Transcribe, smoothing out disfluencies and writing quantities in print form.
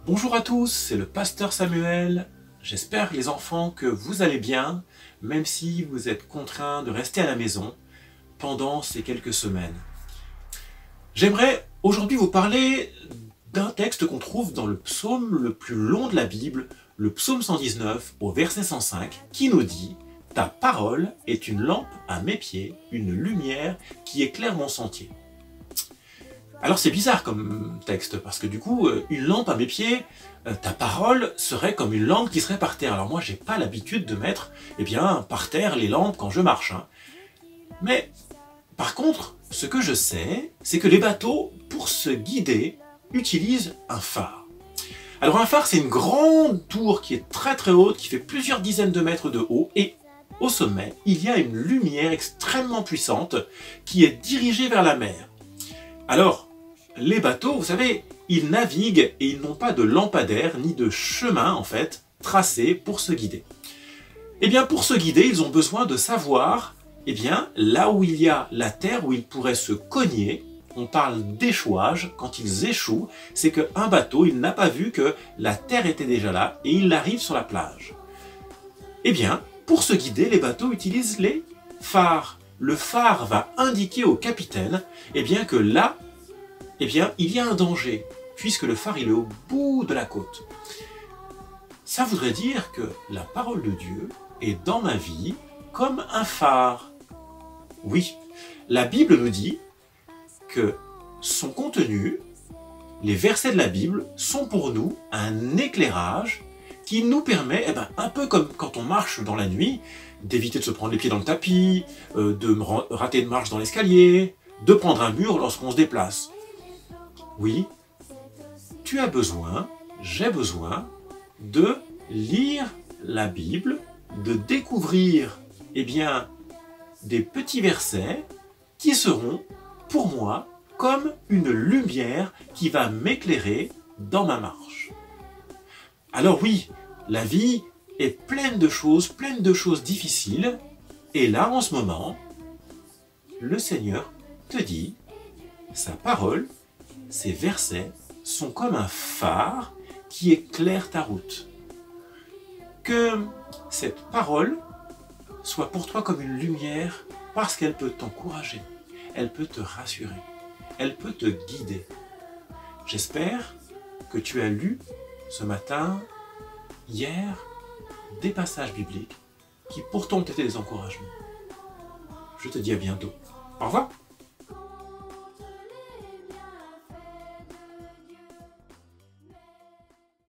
Bonjour à tous, c'est le pasteur Samuel. J'espère les enfants que vous allez bien, même si vous êtes contraints de rester à la maison pendant ces quelques semaines. J'aimerais aujourd'hui vous parler d'un texte qu'on trouve dans le psaume le plus long de la Bible, le psaume 119 au verset 105, qui nous dit « Ta parole est une lampe à mes pieds, une lumière qui éclaire mon sentier. » Alors c'est bizarre comme texte, parce que du coup, une lampe à mes pieds, ta parole serait comme une lampe qui serait par terre. Alors moi, j'ai pas l'habitude de mettre, par terre les lampes quand je marche. Mais, par contre, ce que je sais, c'est que les bateaux, pour se guider, utilisent un phare. Alors un phare, c'est une grande tour qui est très très haute, qui fait plusieurs dizaines de mètres de haut, et au sommet, il y a une lumière extrêmement puissante qui est dirigée vers la mer. Alors, les bateaux, vous savez, ils naviguent et ils n'ont pas de lampadaire ni de chemin, en fait, tracé pour se guider. Eh bien, pour se guider, ils ont besoin de savoir, là où il y a la terre où ils pourraient se cogner. On parle d'échouage. Quand ils échouent, c'est qu'un bateau, il n'a pas vu que la terre était déjà là et il arrive sur la plage. Eh bien, pour se guider, les bateaux utilisent les phares. Le phare va indiquer au capitaine que là, il y a un danger, puisque le phare il est au bout de la côte. Ça voudrait dire que la parole de Dieu est dans ma vie comme un phare. Oui, la Bible nous dit que son contenu, les versets de la Bible, sont pour nous un éclairage qui nous permet, un peu comme quand on marche dans la nuit, d'éviter de se prendre les pieds dans le tapis, de rater une marche dans l'escalier, de prendre un mur lorsqu'on se déplace. Oui, tu as besoin, j'ai besoin de lire la Bible, de découvrir des petits versets qui seront pour moi comme une lumière qui va m'éclairer dans ma marche. Alors oui, la vie est pleine de choses difficiles, et là en ce moment, le Seigneur te dit, sa parole, ces versets sont comme un phare qui éclaire ta route. Que cette parole soit pour toi comme une lumière parce qu'elle peut t'encourager, elle peut te rassurer, elle peut te guider. J'espère que tu as lu ce matin, hier, des passages bibliques qui pourtant ont été des encouragements. Je te dis à bientôt. Au revoir.